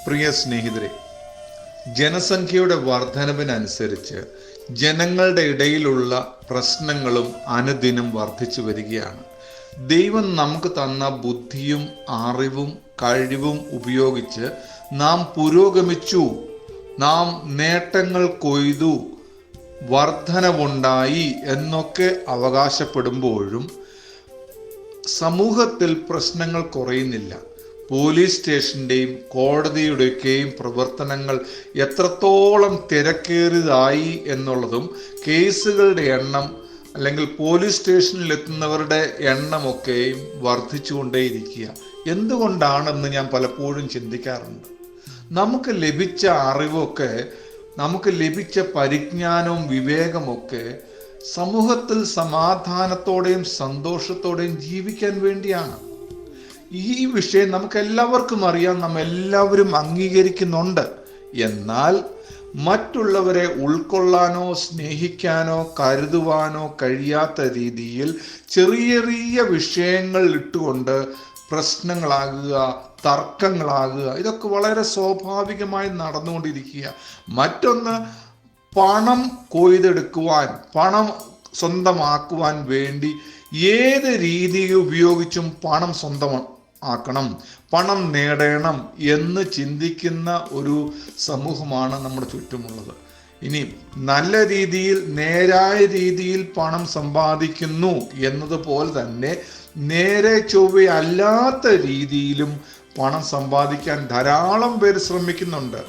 പ്രിയ സ്നേഹിതരെ, ജനസംഖ്യയുടെ വർധനവിനനുസരിച്ച് ജനങ്ങളുടെ ഇടയിലുള്ള പ്രശ്നങ്ങളും അനുദിനം വർദ്ധിച്ചു വരികയാണ്. ദൈവം നമുക്ക് തന്ന ബുദ്ധിയും അറിവും കഴിവും ഉപയോഗിച്ച് നാം പുരോഗമിച്ചു, നാം നേട്ടങ്ങൾ കൊയ്തു, വർധനവുണ്ടായി എന്നൊക്കെ അവകാശപ്പെടുമ്പോഴും സമൂഹത്തിൽ പ്രശ്നങ്ങൾ കുറയുന്നില്ല. പോലീസ് സ്റ്റേഷൻ്റെയും കോടതിയുടെയൊക്കെയും പ്രവർത്തനങ്ങൾ എത്രത്തോളം തിരക്കേറിയതായി എന്നുള്ളതും കേസുകളുടെ എണ്ണം അല്ലെങ്കിൽ പോലീസ് സ്റ്റേഷനിൽ എത്തുന്നവരുടെ എണ്ണമൊക്കെയും വർദ്ധിച്ചുകൊണ്ടേയിരിക്കുക. എന്തുകൊണ്ടാണെന്ന് ഞാൻ പലപ്പോഴും ചിന്തിക്കാറുണ്ട്. നമുക്ക് ലഭിച്ച അറിവൊക്കെ, നമുക്ക് ലഭിച്ച പരിജ്ഞാനവും വിവേകമൊക്കെ സമൂഹത്തിൽ സമാധാനത്തോടെയും സന്തോഷത്തോടെയും ജീവിക്കാൻ വേണ്ടിയാണ്. ഈ വിഷയം നമുക്കെല്ലാവർക്കും അറിയാം, നാം എല്ലാവരും അംഗീകരിക്കുന്നുണ്ട്. എന്നാൽ മറ്റുള്ളവരെ ഉൾക്കൊള്ളാനോ സ്നേഹിക്കാനോ കരുതുവാനോ കഴിയാത്ത രീതിയിൽ ചെറിയ ചെറിയ വിഷയങ്ങൾ ഇട്ടുകൊണ്ട് പ്രശ്നങ്ങളാകുക, തർക്കങ്ങളാകുക, ഇതൊക്കെ വളരെ സ്വാഭാവികമായി നടന്നുകൊണ്ടിരിക്കുക. മറ്റൊന്ന്, പണം കൊയ്തെടുക്കുവാൻ, പണം സ്വന്തമാക്കുവാൻ വേണ്ടി ഏത് രീതി ഉപയോഗിച്ചും പണം സ്വന്തമാക്കണം, പണം നേടണം എന്ന് ചിന്തിക്കുന്ന ഒരു സമൂഹമാണ് നമ്മുടെ ചുറ്റുമുള്ളത്. ഇനി നല്ല രീതിയിൽ നേരായ രീതിയിൽ പണം സമ്പാദിക്കുന്നു എന്നതുപോലെ തന്നെ നേരെ ചൊവ്വയല്ലാത്ത രീതിയിലും പണം സമ്പാദിക്കാൻ ധാരാളം പേര് ശ്രമിക്കുന്നുണ്ട്.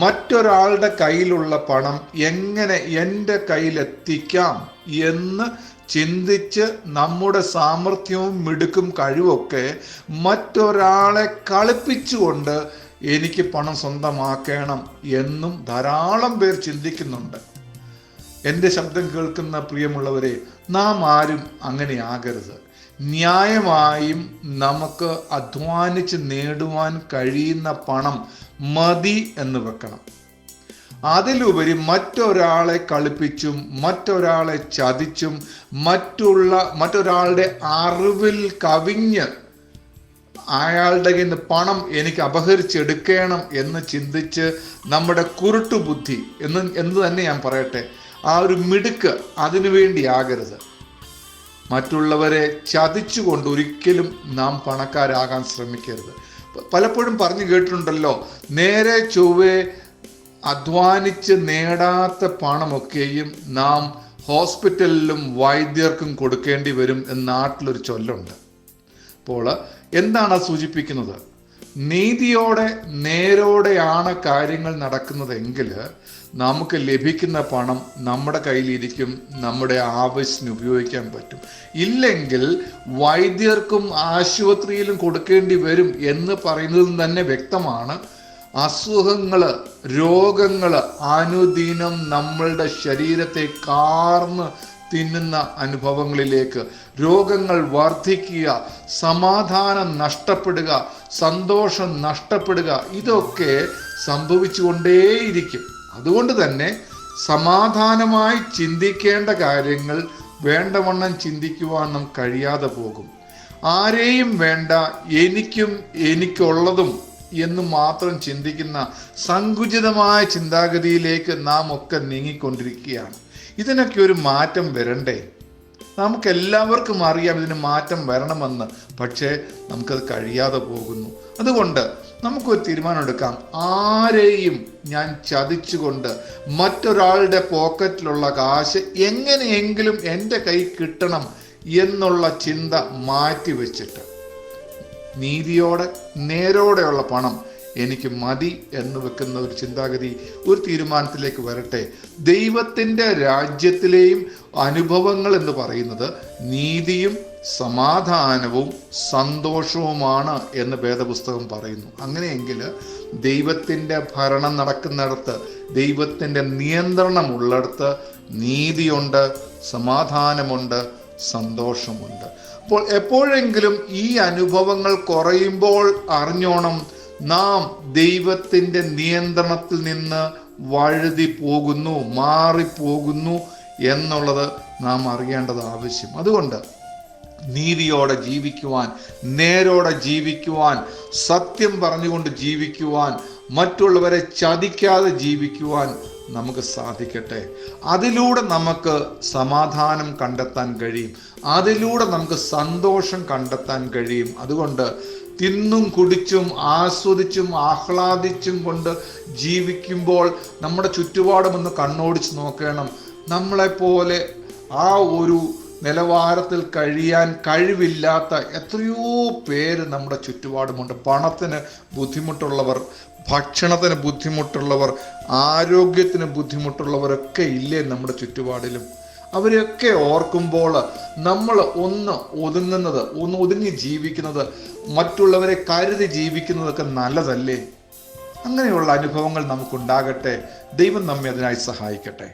മറ്റൊരാളുടെ കയ്യിലുള്ള പണം എങ്ങനെ എൻ്റെ കയ്യിലെത്തിക്കാം എന്ന് ചിന്തിച്ച് നമ്മുടെ സാമർഥ്യവും മിടുക്കും കഴിവൊക്കെ മറ്റൊരാളെ കളിപ്പിച്ചുകൊണ്ട് എനിക്ക് പണം സ്വന്തമാക്കണം എന്നും ധാരാളം പേർ ചിന്തിക്കുന്നുണ്ട്. എൻ്റെ ശബ്ദം കേൾക്കുന്ന പ്രിയമുള്ളവരെ, നാം ആരും അങ്ങനെ ആകരുത്. ന്യായമായും നമുക്ക് അധ്വാനിച്ച് നേടുവാൻ കഴിയുന്ന പണം മതി എന്ന് വെക്കണം. അതിലുപരി മറ്റൊരാളെ കളിപ്പിച്ചും മറ്റൊരാളെ ചതിച്ചും മറ്റൊരാളുടെ അറിവിൽ കവിഞ്ഞ് അയാളുടെ കയ്യിൽ നിന്ന് പണം എനിക്ക് അപഹരിച്ചെടുക്കണം എന്ന് ചിന്തിച്ച് നമ്മുടെ കുരുട്ടുബുദ്ധി എന്ന് തന്നെ ഞാൻ പറയട്ടെ, ആ ഒരു മിടുക്ക് അതിനു വേണ്ടി ആകരുത്. മറ്റുള്ളവരെ ചതിച്ചുകൊണ്ട് ഒരിക്കലും നാം പണക്കാരാകാൻ ശ്രമിക്കരുത്. പലപ്പോഴും പറഞ്ഞു കേട്ടിട്ടുണ്ടല്ലോ, നേരെ ചൊവ്വേ അധ്വാനിച്ച് നേടാത്ത പണമൊക്കെയും നാം ഹോസ്പിറ്റലിലും വൈദ്യർക്കും കൊടുക്കേണ്ടി വരും എന്ന നാട്ടിലൊരു ചൊല്ലുണ്ട്. അപ്പോൾ എന്താണ് സൂചിപ്പിക്കുന്നത്? നീതിയോടെ നേരോടെയാണ് കാര്യങ്ങൾ നടക്കുന്നതെങ്കിൽ നമുക്ക് ലഭിക്കുന്ന പണം നമ്മുടെ കയ്യിലിരിക്കും, നമ്മുടെ ആവശ്യത്തിന് ഉപയോഗിക്കാൻ പറ്റും. ഇല്ലെങ്കിൽ വൈദ്യർക്കും ആശുപത്രിയിലും കൊടുക്കേണ്ടി വരും എന്ന് പറയുന്നതും തന്നെ വ്യക്തമാണ്. അസുഖങ്ങള്, രോഗങ്ങള് അനുദിനം നമ്മളുടെ ശരീരത്തെ കാർന്ന് തിന്നുന്ന അനുഭവങ്ങളിലേക്ക്, രോഗങ്ങൾ വർദ്ധിക്കുക, സമാധാനം നഷ്ടപ്പെടുക, സന്തോഷം നഷ്ടപ്പെടുക, ഇതൊക്കെ സംഭവിച്ചുകൊണ്ടേയിരിക്കും. അതുകൊണ്ട് തന്നെ സമാധാനമായി ചിന്തിക്കേണ്ട കാര്യങ്ങൾ വേണ്ടവണ്ണം ചിന്തിക്കുവാൻ നമുക്ക് കഴിയാതെ പോകും. ആരെയും വേണ്ട, എനിക്കുള്ളതും എന്ന് മാത്രം ചിന്തിക്കുന്ന സങ്കുചിതമായ ചിന്താഗതിയിലേക്ക് നാം ഒക്കെ നീങ്ങിക്കൊണ്ടിരിക്കുകയാണ്. ഇതിനൊക്കെ ഒരു മാറ്റം വരണ്ടേ? നമുക്കെല്ലാവർക്കും അറിയാം ഇതിന് മാറ്റം വരണമെന്ന്, പക്ഷേ നമുക്കത് കഴിയാതെ പോകുന്നു. അതുകൊണ്ട് നമുക്കൊരു തീരുമാനം എടുക്കാം. ആരെയും ഞാൻ ചതിച്ചുകൊണ്ട് മറ്റൊരാളുടെ പോക്കറ്റിലുള്ള കാശ് എങ്ങനെയെങ്കിലും എൻ്റെ കൈ കിട്ടണം എന്നുള്ള ചിന്ത മാറ്റി വെച്ചിട്ട് നീതിയോടെ നേരോടെയുള്ള പണം എനിക്ക് മതി എന്ന് വെക്കുന്ന ഒരു ചിന്താഗതി, ഒരു തീരുമാനത്തിലേക്ക് വരട്ടെ. ദൈവത്തിൻ്റെ രാജ്യത്തിലെയും അനുഭവങ്ങൾ എന്ന് പറയുന്നത് നീതിയും സമാധാനവും സന്തോഷവുമാണ് എന്ന് വേദപുസ്തകം പറയുന്നു. അങ്ങനെയെങ്കിൽ ദൈവത്തിൻ്റെ ഭരണം നടക്കുന്നിടത്ത്, ദൈവത്തിൻ്റെ നിയന്ത്രണമുള്ളിടത്ത് നീതിയുണ്ട്, സമാധാനമുണ്ട്, സന്തോഷമുണ്ട്. അപ്പോൾ എപ്പോഴെങ്കിലും ഈ അനുഭവങ്ങൾ കുറയുമ്പോൾ അറിഞ്ഞോണം, നാം ദൈവത്തിൻ്റെ നിയന്ത്രണത്തിൽ നിന്ന് വഴുതി പോകുന്നു, മാറിപ്പോകുന്നു എന്നുള്ളത് നാം അറിയേണ്ടത് ആവശ്യം. അതുകൊണ്ട് നീതിയോടെ ജീവിക്കുവാൻ, നേരോടെ ജീവിക്കുവാൻ, സത്യം പറഞ്ഞുകൊണ്ട് ജീവിക്കുവാൻ, മറ്റുള്ളവരെ ചതിക്കാതെ ജീവിക്കുവാൻ നമുക്ക് സാധിക്കട്ടെ. അതിലൂടെ നമുക്ക് സമാധാനം കണ്ടെത്താൻ കഴിയും, അതിലൂടെ നമുക്ക് സന്തോഷം കണ്ടെത്താൻ കഴിയും. അതുകൊണ്ട് തിന്നും കുടിച്ചും ആസ്വദിച്ചും ആഹ്ലാദിച്ചും കൊണ്ട് ജീവിക്കുമ്പോൾ നമ്മുടെ ചുറ്റുപാടുമൊന്ന് കണ്ണോടിച്ച് നോക്കണം. നമ്മളെപ്പോലെ ആ ഒരു നിലവാരത്തിൽ കഴിയാൻ കഴിവില്ലാത്ത എത്രയോ പേര് നമ്മുടെ ചുറ്റുപാടുമുണ്ട്. പണത്തിന് ബുദ്ധിമുട്ടുള്ളവർ, ഭക്ഷണത്തിന് ബുദ്ധിമുട്ടുള്ളവർ, ആരോഗ്യത്തിന് ബുദ്ധിമുട്ടുള്ളവരൊക്കെ ഇല്ലേ നമ്മുടെ ചുറ്റുപാടിലും? അവരെയൊക്കെ ഓർക്കുമ്പോൾ നമ്മൾ ഒന്ന് ഒതുങ്ങി ജീവിക്കുന്നത്, മറ്റുള്ളവരെ കരുതി ജീവിക്കുന്നതൊക്കെ നല്ലതല്ലേ? അങ്ങനെയുള്ള അനുഭവങ്ങൾ നമുക്കുണ്ടാകട്ടെ. ദൈവം നമ്മെ അതിനായി സഹായിക്കട്ടെ.